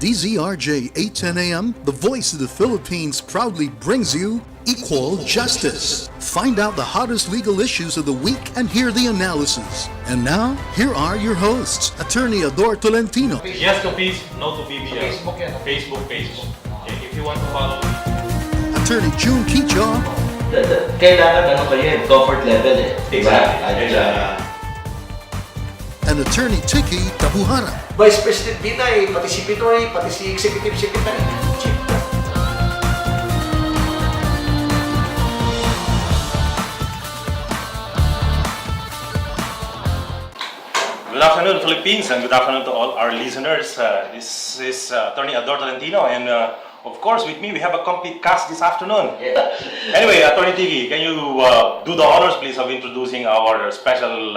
DZRJ 810 AM, the voice of the Philippines, proudly brings you Equal Justice. Find out the hottest legal issues of the week and hear the analysis. And now, here are your hosts, Attorney Ador Tolentino. Yes to peace, no to BBL. Facebook yan. Facebook. Okay, if you want to follow. Attorney June Kicho. Kailangan ano pa yun, comfort level eh. Exactly. And Attorney Tiki Tabuhara. Vice President Binay, pati si Pinoy, pati si Executive Secretary. Chief. Good afternoon, Philippines, and good afternoon to all our listeners. This is Attorney Ador Tolentino, and of course, with me, we have a complete cast this afternoon. Yeah. Anyway, Attorney Tiki, can you do the honors, please, of introducing our special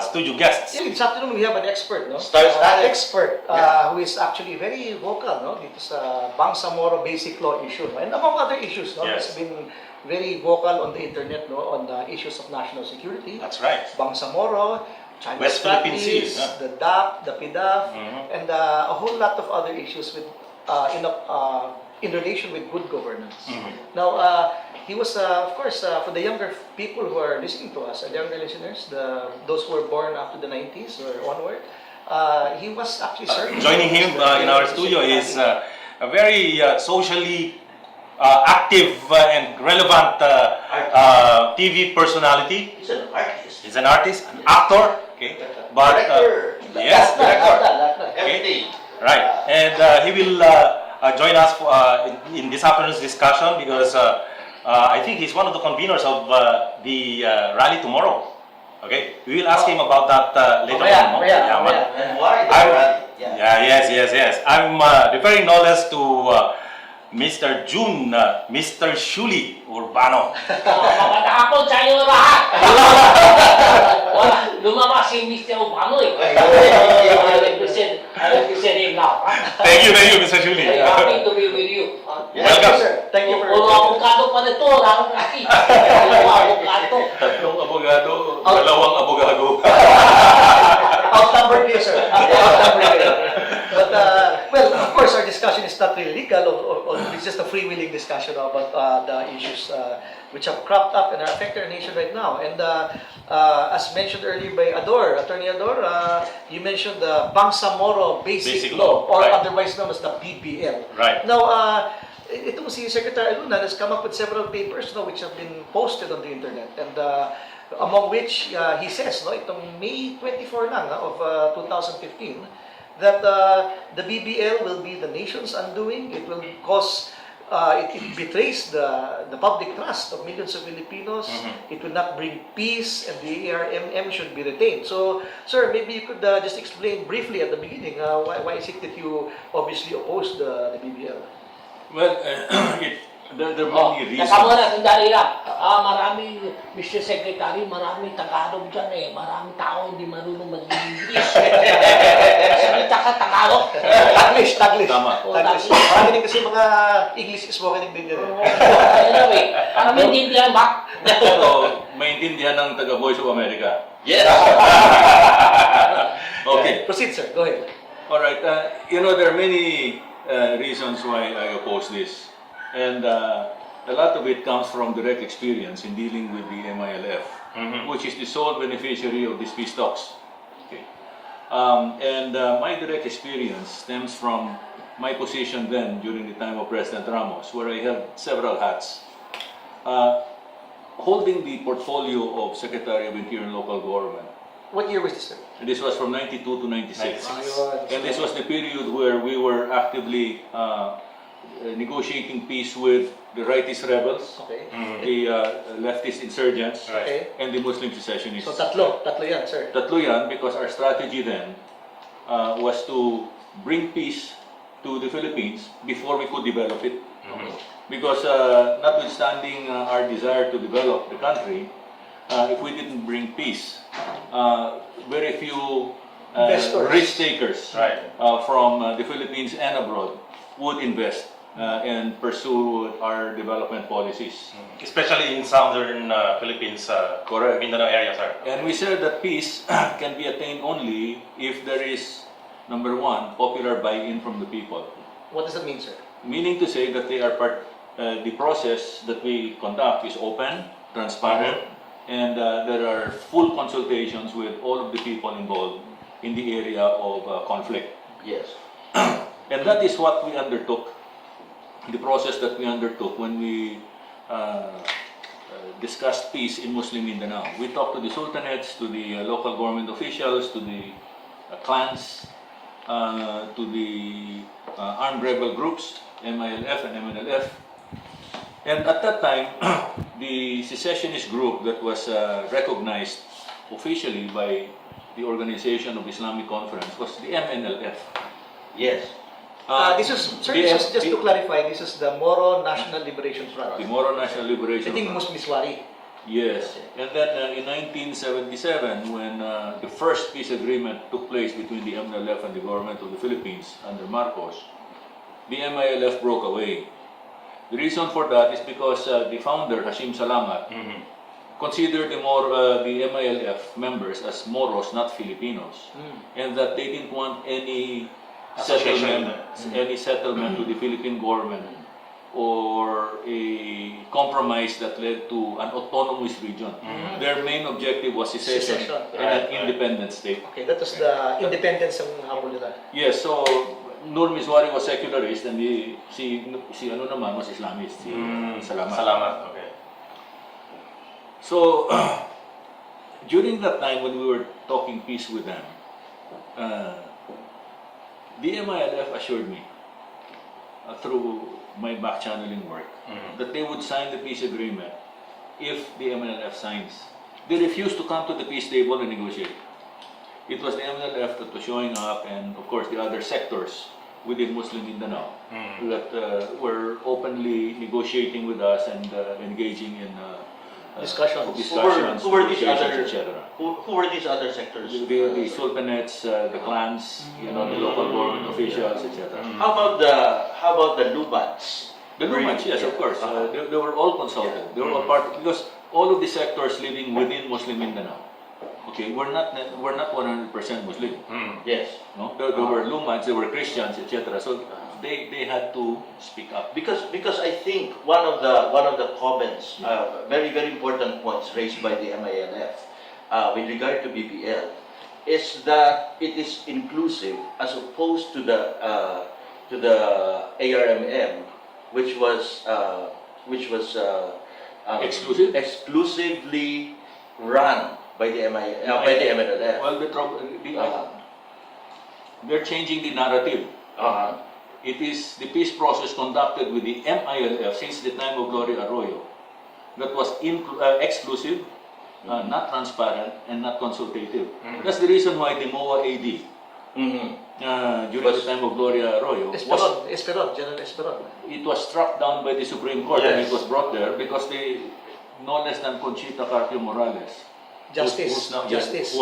studio guests? Yeah, this afternoon we have an expert, no? Star-studded. Expert who is actually very vocal, no? Dito sa Bangsamaro Basic Law issue, no? And among other issues, no? Yes. He's been very vocal on the internet, no? On the issues of national security. That's right. Bangsamoro, Chinese West Philippine practice, Sea, the DAP, the PDAF, Mhm. and a whole lot of other issues with in relation with good governance. Mhm. Now, he was, of course, for the younger people who are listening to us, and younger listeners, those who were born after the 90s or onward, he was actually serving. Joining him in our studio is a very socially active and relevant TV personality. He's an artist. He's an artist, an actor, okay, but Director. yes, director. Everything. Right, and he will join us in this afternoon's discussion because I think he's one of the conveners of the rally tomorrow. Okay, we will ask him about that later on. No? And why the I'm- rally? Yes. I'm referring no less to Mr. June, Mr. Shuli Urbano. Magandang hapon sa inyo lahat! Wala, lumabas si Mr. Obano eh. I represent him now. Thank you, Mr. Shuli. Very happy to be with you. Welcome. Sir. Thank you for Puro abogado pa nito, lang kasi. Puro abogado. Tatlong abogado, dalawang abogado. outnumbered kayo, sir. Outnumbered kayo. But, well, of course, our discussion is not really legal, or it's just a freewheeling discussion about the issues which have cropped up and are affecting our nation right now. And as mentioned earlier by Attorney Ador, you mentioned the Bangsamoro Basic Law, or right. otherwise known as the BBL. Right. Now, itong si Secretary Alunan has come up with several papers, no, which have been posted on the internet, and among which he says, no, itong May 24 lang of 2015, that the BBL will be the nation's undoing. It will cause, it betrays the public trust of millions of Filipinos. Mhm. It will not bring peace, and the ARMM should be retained. So, sir, maybe you could just explain briefly at the beginning why is it that you obviously oppose the BBL? Well, there are many reasons. Teka muna, sandali lang. Marami, Mr. Secretary, marami Tagalog dyan eh. Marami tao hindi marunong mag-English. Salita ka Tagalog. Taglish. Tama. Taglish. Marami din kasi mga English spoken din yun. Anyway, para maintindihan ba? So, maintindihan ng taga Voice of America. Yes. Okay. Proceed, sir. Go ahead. All right. There are many reasons why I oppose this. And a lot of it comes from direct experience in dealing with the MILF, which is the sole beneficiary of these peace talks. Okay. My direct experience stems from my position then during the time of President Ramos, where I held several hats. Holding the portfolio of Secretary of Interior and Local Government. What year was this, sir? This was from 92 to 96. 96. And this was the period where we were actively negotiating peace with the rightist rebels, Okay. the leftist insurgents, Right. Okay. and the Muslim secessionists. So tatlo yan, sir. Tatlo yan, because our strategy then was to bring peace to the Philippines before we could develop it. Because notwithstanding our desire to develop the country, if we didn't bring peace, very few Investors. risk takers Right. from the Philippines and abroad would invest and pursue our development policies. Especially in southern Philippines, Correct. Mindanao area, sir. And we said that peace can be attained only if there is number one, popular buy-in from the people. What does that mean, sir? Meaning to say that they are the process that we conduct is open, transparent, and there are full consultations with all of the people involved in the area of conflict. Yes. And that is what we undertook, the process that we undertook when we discussed peace in Muslim Mindanao. We talked to the sultanates, to the local government officials, to the clans, to the armed rebel groups, MILF and MNLF. And at that time, the secessionist group that was recognized officially by the Organization of Islamic Conference was the MNLF. Yes. This is, sir, this is just to clarify, this is the Moro National Liberation Front. The Moro National I Liberation think Front. Musmiswari. Yes, and then in 1977, when the first peace agreement took place between the MNLF and the government of the Philippines under Marcos, the MILF broke away. The reason for that is because the founder, Hashim Salamat, considered the MILF members as Moros, not Filipinos, and that they didn't want any settlement with the Philippine government or a compromise that led to an autonomous region. Their main objective was secession and an independent state. Okay, that was the independence ng habol nila. Yes, so Nur Miswari was secularist and si ano naman was Islamist, si Salamat. Salamat, okay. So during that time when we were talking peace with them, the MILF assured me through my back channeling work that they would sign the peace agreement if the MNLF signs. They refused to come to the peace table and negotiate. It was the MNLF that was showing up, and of course the other sectors within Muslim Mindanao that were openly negotiating with us and engaging in Discussions. Who were these negotiations, other? etc. Who were these other sectors? The sultanates, the clans, the local government officials, etc. How about the Lubats? The Lumans, yes, of course. They were all consulted. They were all part because all of the sectors living within Muslim Mindanao, okay, we're not 100% Muslim. Yes. No, there were Lumans, there were Christians, etc. So they had to speak up. Because I think one of the comments, very important points raised by the MILF with regard to BBL is that it is inclusive as opposed to the ARMM, which was exclusively run by the MNLF. Well, they're changing the narrative. It is the peace process conducted with the MILF since the time of Gloria Arroyo that was exclusive, not transparent, and not consultative. That's the reason why the MOA AD during the time of Gloria Arroyo General Esperon. it was struck down by the Supreme Court and it was brought there because they, no less than Conchita Carpio Morales, who was now a justice,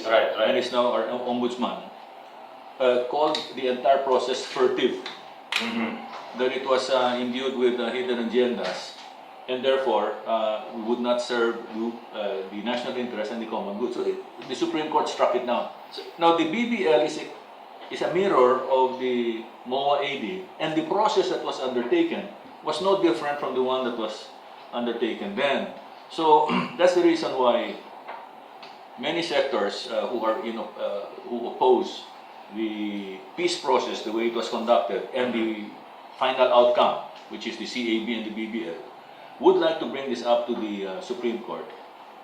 Right. and is now our ombudsman, called the entire process furtive, that it was imbued with hidden agendas, and therefore we would not serve the national interest and the common good. So the Supreme Court struck it down. Now the BBL is a mirror of the MOA AD, and the process that was undertaken was no different from the one that was undertaken then. So that's the reason why many sectors who oppose the peace process, the way it was conducted, and the final outcome, which is the CAB and the BBL, would like to bring this up to the Supreme Court,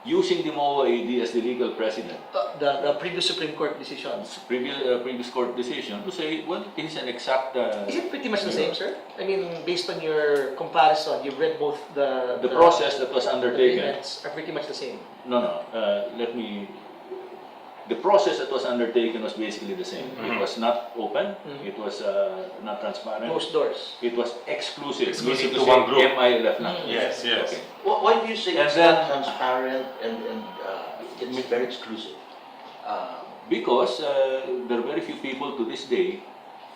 using the MOA AD as the legal precedent. The previous Supreme Court decisions. Previous court decision to say, well, it is an exact. Is it pretty much the same, sir? I mean, based on your comparison, you've read both the process that was undertaken. agreements are pretty much the same. No. The process that was undertaken was basically the same. It was not open. It was not transparent. Closed doors. It was exclusive. Exclusive meaning to one group. MILF lang. Yes. Okay. Why do you say And it's then- not transparent and it's very exclusive? Because there are very few people to this day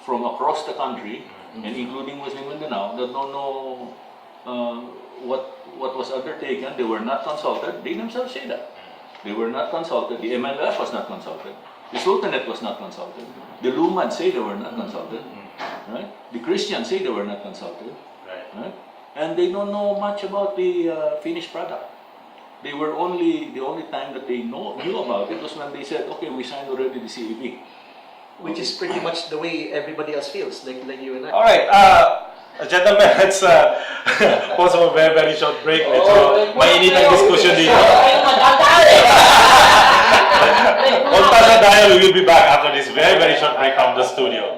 from across the country, and including Muslim Mindanao, that don't know what was undertaken. They were not consulted. They themselves say that. They were not consulted. The MLF was not consulted. The Sultanate was not consulted. The Lumad say they were not consulted. Right? The Christians say they were not consulted. Right? And they don't know much about the finished product. They were the only time that they knew about it was when they said, okay, we signed already the CEP. Which is pretty much the way everybody else feels, like you and I. All right, gentlemen, let's pause for a very, very short break. Medyo mainit ang discussion dito. On Tasa Dial, we will be back after this very, very short break from the studio.